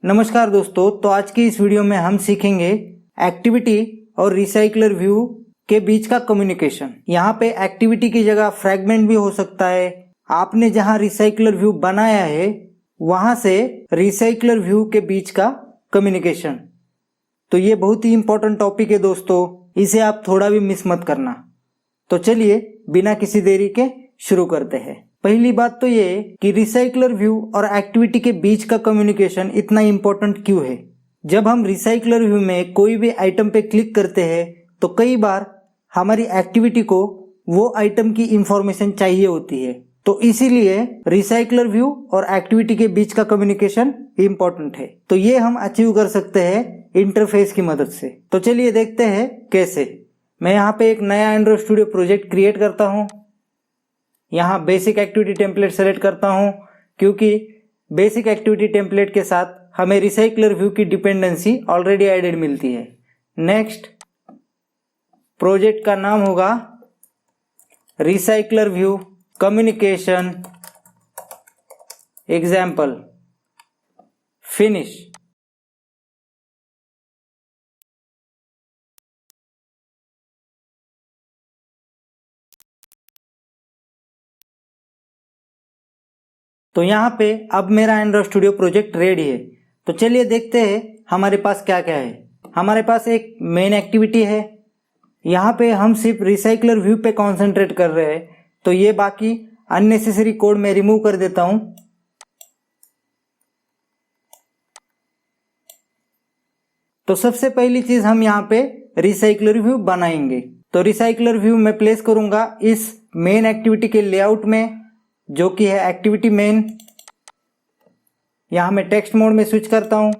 नमस्कार दोस्तों, तो आज की इस वीडियो में हम सीखेंगे एक्टिविटी और रिसाइकलर व्यू के बीच का कम्युनिकेशन। यहाँ पे एक्टिविटी की जगह फ्रैगमेंट भी हो सकता है। आपने जहाँ रिसाइकलर व्यू बनाया है वहां से रिसाइकलर व्यू के बीच का कम्युनिकेशन। तो ये बहुत ही इंपॉर्टेंट टॉपिक है दोस्तों, इसे आप थोड़ा भी मिस मत करना। तो चलिए बिना किसी देरी के शुरू करते हैं। पहली बात तो ये कि रिसाइकलर व्यू और एक्टिविटी के बीच का कम्युनिकेशन इतना इंपॉर्टेंट क्यों है। जब हम रिसाइकलर व्यू में कोई भी आइटम पे क्लिक करते हैं तो कई बार हमारी एक्टिविटी को वो आइटम की इंफॉर्मेशन चाहिए होती है, तो इसीलिए रिसाइकलर व्यू और एक्टिविटी के बीच का कम्युनिकेशन इंपॉर्टेंट है। तो ये हम अचीव कर सकते हैं इंटरफेस की मदद से। तो चलिए देखते हैं कैसे। मैं यहाँ पे एक नया एंड्रॉइड स्टूडियो प्रोजेक्ट क्रिएट करता हूँ। यहाँ बेसिक एक्टिविटी टेम्पलेट सेलेक्ट करता हूँ क्योंकि बेसिक एक्टिविटी टेम्पलेट के साथ हमें रिसाइकलर व्यू की डिपेंडेंसी ऑलरेडी एडेड मिलती है। नेक्स्ट, प्रोजेक्ट का नाम होगा recycler view communication example. Finish. तो यहाँ पे अब मेरा एंड्रॉइड स्टूडियो प्रोजेक्ट रेडी है। तो चलिए देखते हैं हमारे पास क्या क्या है। हमारे पास एक मेन एक्टिविटी है। यहाँ पे हम सिर्फ रिसाइकलर व्यू पे कॉन्सेंट्रेट कर रहे हैं, तो ये बाकी अननेसेसरी कोड मैं रिमूव कर देता हूँ। तो सबसे पहली चीज हम यहाँ पे रिसाइकलर व्यू बनाएंगे। तो रिसाइकलर व्यू मैं प्लेस करूंगा इस मेन एक्टिविटी के लेआउट में, जो कि है एक्टिविटी मेन। यहां मैं टेक्स्ट मोड में स्विच करता हूं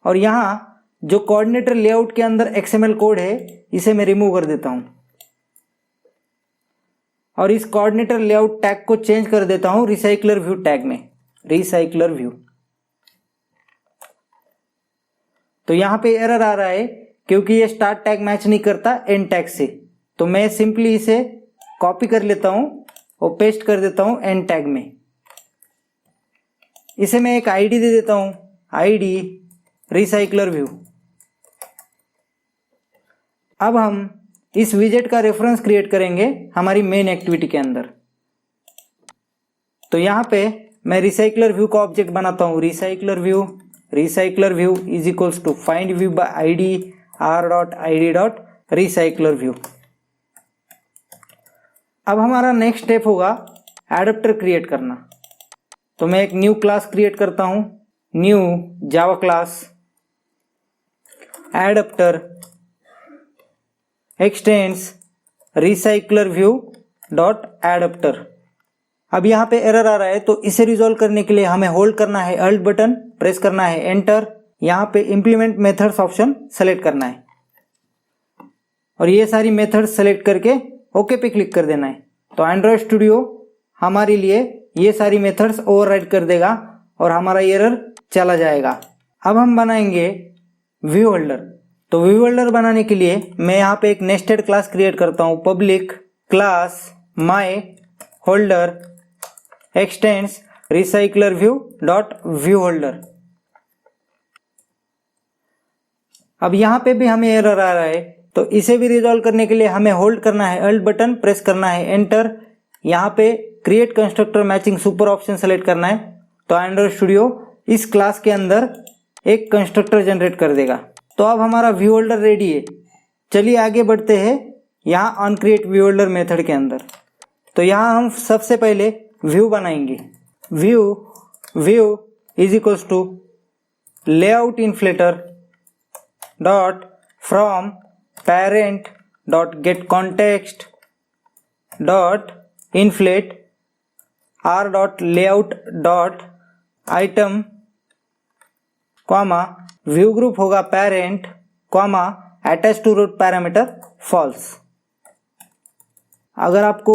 और यहां जो कोऑर्डिनेटर लेआउट के अंदर XML कोड है इसे मैं रिमूव कर देता हूं और इस कोऑर्डिनेटर लेआउट टैग को चेंज कर देता हूं रिसाइकलर व्यू टैग में, रिसाइकलर व्यू। तो यहां पे एरर आ रहा है क्योंकि ये स्टार्ट टैग मैच नहीं करता एंड टैग से। तो मैं सिंपली इसे कॉपी कर लेता हूं और पेस्ट कर देता हूं एंड टैग में। इसे मैं एक आईडी दे देता हूं, आईडी रिसाइकलर व्यू। अब हम इस विजेट का रेफरेंस क्रिएट करेंगे हमारी मेन एक्टिविटी के अंदर। तो यहां पे मैं रिसाइकलर व्यू का ऑब्जेक्ट बनाता हूं, recycler view is equals to find view by ID r.id.recycler view. अब हमारा नेक्स्ट स्टेप होगा एडाप्टर क्रिएट करना। तो मैं एक न्यू क्लास क्रिएट करता हूं, new Java class adapter extends recycler view dot adapter. अब यहाँ पे एरर आ रहा है, तो इसे रिजॉल्व करने के लिए हमें होल्ड करना है अल्ट बटन, प्रेस करना है एंटर। यहाँ पे इंप्लीमेंट मेथड्स ऑप्शन सेलेक्ट करना है और ये सारी मेथड्स सेलेक्ट करके ओके पे क्लिक कर देना है। तो एंड्रॉइड स्टूडियो हमारे लिए ये सारी मेथड्स ओवरराइड कर देगा और हमारा एरर चला जाएगा। अब हम बनाएंगे व्यू होल्डर। तो व्यू होल्डर बनाने के लिए मैं यहाँ पे एक नेस्टेड क्लास क्रिएट करता हूँ, public class my holder x tends recycler view dot view holder. अब यहाँ पे भी हमें एरर आ रहा है, तो इसे भी रिजॉल्व करने के लिए हमें होल्ड करना है अल्ट बटन, प्रेस करना है एंटर। यहाँ पे create constructor matching super option select करना है। तो एंड्रॉइड स्टूडियो इस क्लास के अंदर एक कंस्ट्रक्टर जनरेट कर देगा। तो अब हमारा व्यू होल्डर रेडी है। चलिए आगे बढ़ते हैं यहाँ on create view holder method के अंदर। तो यहाँ हम सबसे पहले व्यू बनाएंगे। View is equals to layout inflater dot from parent dot get context dot inflate r dot layout dot item comma view group होगा parent comma attach to root parameter false। अगर आपको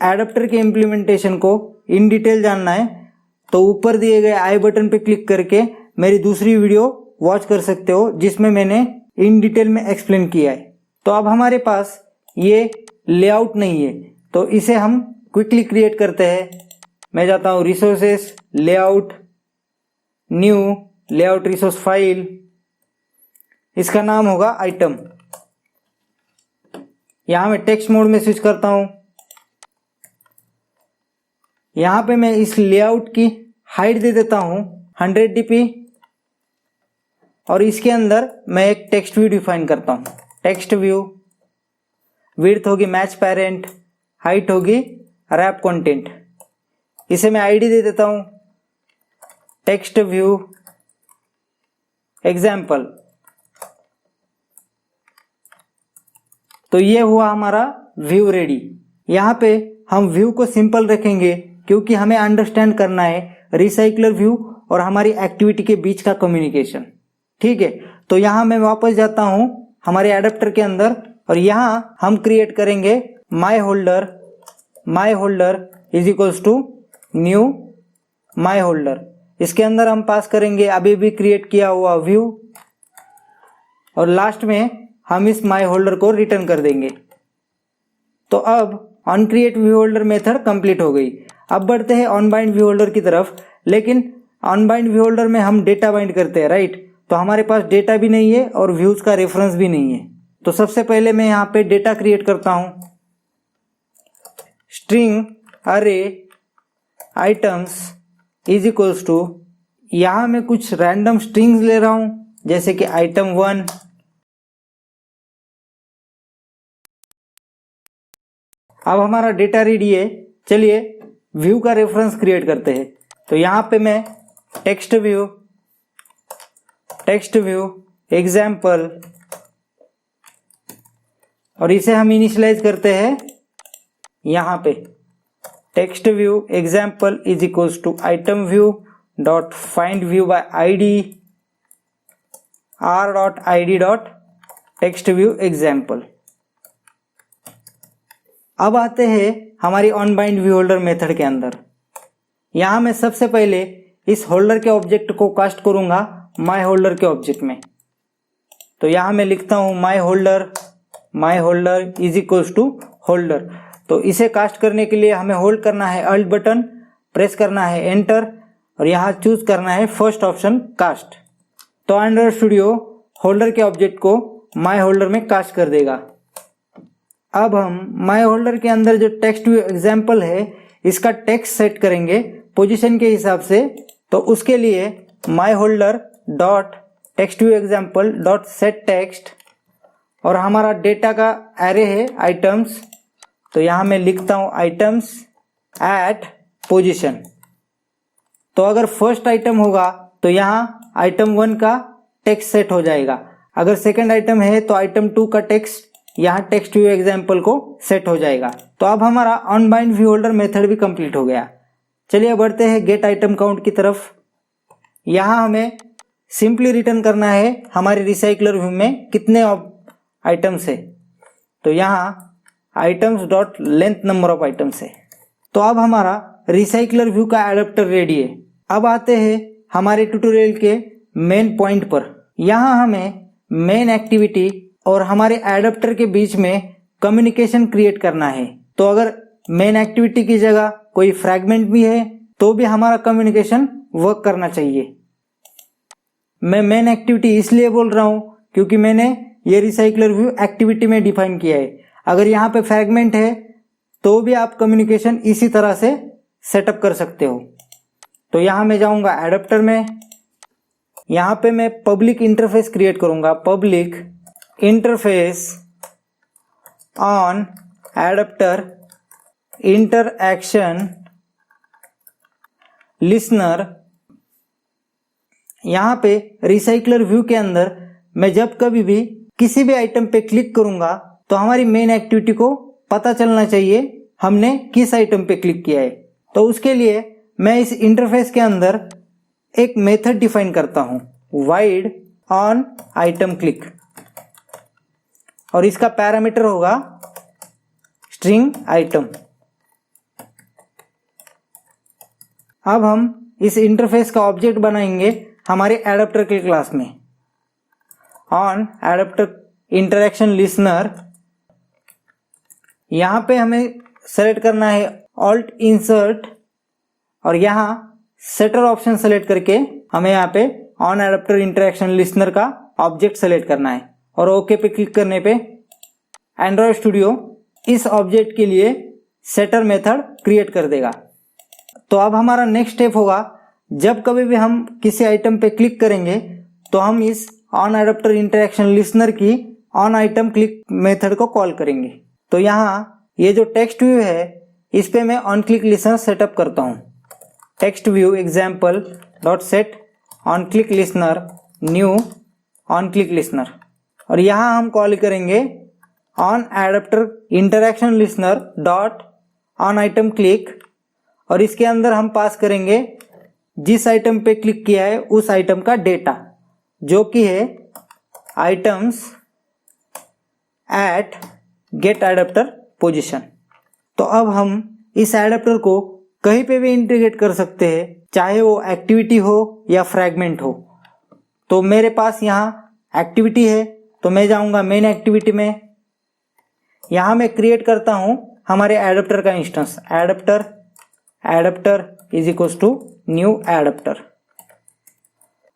एडाप्टर के implementation को in detail जानना है तो ऊपर दिए गए आई बटन पे क्लिक करके मेरी दूसरी वीडियो वॉच कर सकते हो, जिसमें मैंने इन डिटेल में एक्सप्लेन किया है। तो अब हमारे पास ये लेआउट नहीं है, तो इसे हम क्विकली क्रिएट करते हैं। मैं जाता हूँ resources, layout, new layout resource file, इसका नाम होगा आइटम। यहां मैं टेक्स्ट मोड में स्विच करता हूं। यहां पे मैं इस लेआउट की हाइट दे देता हूं 100 dp और इसके अंदर मैं एक टेक्स्ट व्यू डिफाइन करता हूं। टेक्स्ट व्यू, विड्थ होगी मैच पेरेंट, हाइट होगी रैप कंटेंट। इसे मैं आईडी दे देता हूं टेक्स्ट व्यू एग्जाम्पल। तो ये हुआ हमारा व्यू रेडी। यहां पे हम व्यू को सिंपल रखेंगे क्योंकि हमें अंडरस्टैंड करना है रिसाइकलर व्यू और हमारी एक्टिविटी के बीच का कम्युनिकेशन। ठीक है, तो यहां मैं वापस जाता हूं हमारे एडेप्टर के अंदर और यहां हम क्रिएट करेंगे my holder is equals to new my holder. इसके अंदर हम पास करेंगे अभी भी क्रिएट किया हुआ व्यू और लास्ट में हम इस माई होल्डर को रिटर्न कर देंगे। तो अब ऑनक्रिएट व्यू होल्डर मेथड कंप्लीट हो गई। अब बढ़ते हैं ऑनबाइंड व्यू होल्डर की तरफ, लेकिन ऑनबाइंड व्यू होल्डर में हम डेटा बाइंड करते हैं, राइट। तो हमारे पास डेटा भी नहीं है और व्यूज का रेफरेंस भी नहीं है। तो सबसे पहले मैं यहाँ पे डेटा क्रिएट करता हूं, स्ट्रिंग अरे आइटम्स इज इक्वल्स टू, यहां मैं कुछ रैंडम स्ट्रिंग्स ले रहा हूं जैसे कि आइटम 1, अब हमारा डेटा रेडी है। चलिए व्यू का रेफरेंस क्रिएट करते हैं। तो यहां पे मैं टेक्स्ट व्यू एग्जाम्पल और इसे हम इनिशियलाइज करते हैं यहां पे text view example is equals to item view dot find view by ID r.id dot text view example. अब आते हैं हमारी ऑनबाइंड व्यू होल्डर मेथड के अंदर। यहां मैं सबसे पहले इस होल्डर के ऑब्जेक्ट को कास्ट करूंगा माई होल्डर के ऑब्जेक्ट में। तो यहां मैं लिखता हूं my holder is equals to holder. तो इसे कास्ट करने के लिए हमें होल्ड करना है अल्ट बटन, प्रेस करना है एंटर और यहां चूज करना है फर्स्ट ऑप्शन कास्ट। तो एंड्रॉइड स्टूडियो होल्डर के ऑब्जेक्ट को माई होल्डर में कास्ट कर देगा। अब हम माई होल्डर के अंदर जो टेक्स्ट व्यू एग्जाम्पल है इसका टेक्स्ट सेट करेंगे पोजीशन के हिसाब से। तो उसके लिए my holder dot text view example dot set text और हमारा डेटा का एरे है आइटम्स। तो यहां मैं लिखता हूं आइटम्स एट पोजीशन। तो अगर फर्स्ट आइटम होगा तो यहां आइटम 1 का टेक्स्ट सेट हो जाएगा, अगर सेकंड आइटम है तो आइटम 2 का टेक्स्ट यहां टेक्स्ट व्यू एग्जाम्पल को सेट हो जाएगा। तो अब हमारा ऑनबाइंड व्यू होल्डर मेथड भी कंप्लीट हो गया। चलिए बढ़ते हैं गेट आइटम काउंट की तरफ। यहां हमें सिंपली रिटर्न करना है हमारे रिसाइकलर व्यू में कितने आइटम्स है। तो यहां items dot length number of items है। तो अब हमारा रिसाइकलर व्यू का एडेप्टर रेडी है। अब आते हैं हमारे ट्यूटोरियल के मेन पॉइंट पर। यहां हमें मेन एक्टिविटी और हमारे एडेप्टर के बीच में कम्युनिकेशन क्रिएट करना है। तो अगर मेन एक्टिविटी की जगह कोई फ्रैगमेंट भी है तो भी हमारा कम्युनिकेशन वर्क करना चाहिए। मैं मेन एक्टिविटी इसलिए बोल रहा हूं क्योंकि मैंने ये रिसाइकलर व्यू एक्टिविटी में डिफाइन किया है। अगर यहाँ पे फ्रैगमेंट है तो भी आप कम्युनिकेशन इसी तरह से सेटअप कर सकते हो। तो यहां मैं जाऊंगा एडेप्टर में, यहां पे मैं पब्लिक इंटरफेस क्रिएट करूंगा, public interface on adapter interaction listener. यहां पे रिसाइकलर व्यू के अंदर मैं जब कभी भी किसी भी आइटम पे क्लिक करूंगा तो हमारी मेन एक्टिविटी को पता चलना चाहिए हमने किस आइटम पे क्लिक किया है। तो उसके लिए मैं इस इंटरफेस के अंदर एक मेथड डिफाइन करता हूं, वाइड ऑन आइटम क्लिक, और इसका पैरामीटर होगा स्ट्रिंग आइटम। अब हम इस इंटरफेस का ऑब्जेक्ट बनाएंगे हमारे एडेप्टर के क्लास में। ऑन एडेप्टर इंटरेक्शन लिसनर, यहां पे हमें सेलेक्ट करना है ऑल्ट इंसर्ट और यहां सेटर ऑप्शन सेलेक्ट करके हमें यहां पे ऑन एडाप्टर इंटरेक्शन लिसनर का ऑब्जेक्ट सेलेक्ट करना है और ओके पे क्लिक करने पे एंड्रॉयड स्टूडियो इस ऑब्जेक्ट के लिए सेटर मेथड क्रिएट कर देगा। तो अब हमारा नेक्स्ट स्टेप होगा, जब कभी भी हम किसी आइटम पे क्लिक करेंगे तो हम इस ऑन एडाप्टर इंटरेक्शन लिसनर की ऑन आइटम क्लिक मेथड को कॉल करेंगे। तो यहाँ ये जो टेक्स्ट व्यू है इस पे मैं ऑन क्लिक लिसनर सेटअप करता हूँ। Text view example dot set on click listener new on click listener, और यहाँ हम कॉल करेंगे on adapter interaction listener dot on item click, और इसके अंदर हम पास करेंगे जिस आइटम पे क्लिक किया है उस आइटम का डेटा, जो कि है items at get adapter position. तो अब हम इस एडाप्टर को कहीं पे भी इंटीग्रेट कर सकते हैं, चाहे वो एक्टिविटी हो या फ्रैगमेंट हो। तो मेरे पास यहाँ एक्टिविटी है तो मैं जाऊंगा मेन एक्टिविटी में। यहाँ मैं क्रिएट करता हूँ हमारे एडाप्टर का instance, adapter is equals to new adapter.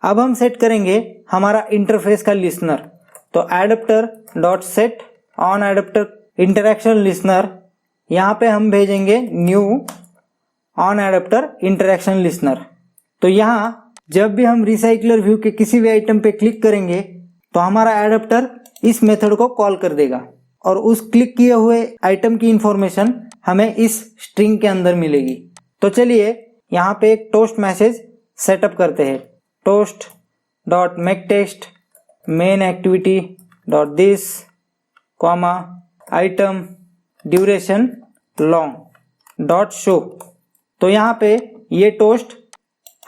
अब हम सेट करेंगे हमारा इंटरफेस का लिसनर। तो adapter dot set on adapter interaction listener, यहाँ पे हम भेजेंगे new on adapter interaction listener. तो यहाँ जब भी हम रिसाइकलर व्यू के किसी भी आइटम पे क्लिक करेंगे तो हमारा एडाप्टर इस मेथड को कॉल कर देगा और उस क्लिक किए हुए आइटम की इंफॉर्मेशन हमें इस स्ट्रिंग के अंदर मिलेगी। तो चलिए यहाँ पे एक टोस्ट मैसेज सेटअप करते हैं। Toast dot make text main activity dot this comma item duration long dot show. तो यहाँ पे ये टोस्ट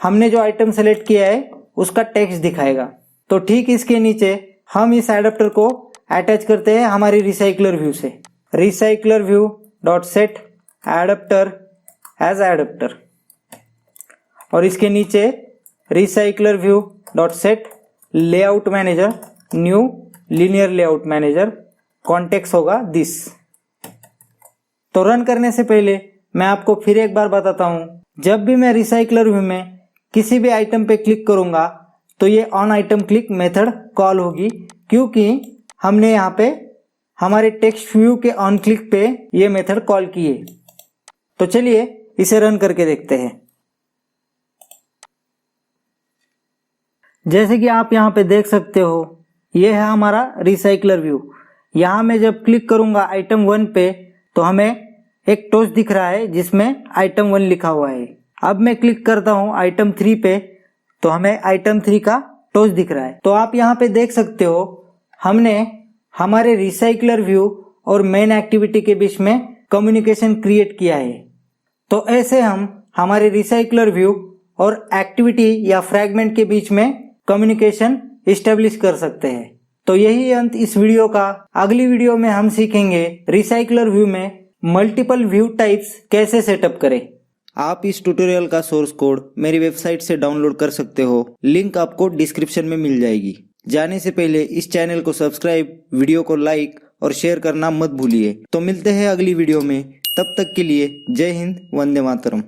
हमने जो आइटम सेलेक्ट किया है उसका टेक्स्ट दिखाएगा। तो ठीक इसके नीचे हम इस एडाप्टर को अटैच करते हैं हमारी रिसाइकलर व्यू से। Recycler view dot set adapter as adapter, और इसके नीचे recycler view dot set layout manager new linear layout manager, context होगा दिस। तो रन करने से पहले मैं आपको फिर एक बार बताता हूँ, जब भी मैं रिसाइकलर व्यू में किसी भी आइटम पे क्लिक करूंगा तो ये on item click method call होगी, क्योंकि हमने यहाँ पे हमारे टेक्स्ट व्यू के ऑन क्लिक पे ये मेथड कॉल की है। तो चलिए इसे रन करके देखते हैं। जैसे कि आप यहाँ पे देख सकते हो, ये है हमारा रिसाइकलर व्यू। यहाँ मैं जब क्लिक करूंगा आइटम 1 पे तो हमें एक टोस्ट दिख रहा है जिसमें आइटम 1 लिखा हुआ है। अब मैं क्लिक करता हूँ आइटम 3 पे तो हमें आइटम 3 का टोस्ट दिख रहा है। तो आप यहाँ पे देख सकते हो हमने हमारे रिसाइकलर व्यू और मेन एक्टिविटी के बीच में कम्युनिकेशन क्रिएट किया है। तो ऐसे हम हमारे रिसाइकलर व्यू और एक्टिविटी या फ्रैगमेंट के बीच में कम्युनिकेशन इस्टेब्लिश कर सकते हैं। तो यही अंत इस वीडियो का। अगली वीडियो में हम सीखेंगे रिसाइकलर व्यू में मल्टीपल व्यू टाइप्स कैसे सेटअप करें। आप इस ट्यूटोरियल का सोर्स कोड मेरी वेबसाइट से डाउनलोड कर सकते हो, लिंक आपको डिस्क्रिप्शन में मिल जाएगी। जाने से पहले इस चैनल को सब्सक्राइब, वीडियो को लाइक और शेयर करना मत भूलिए। तो मिलते हैं अगली वीडियो में, तब तक के लिए जय हिंद, वंदे मातरम।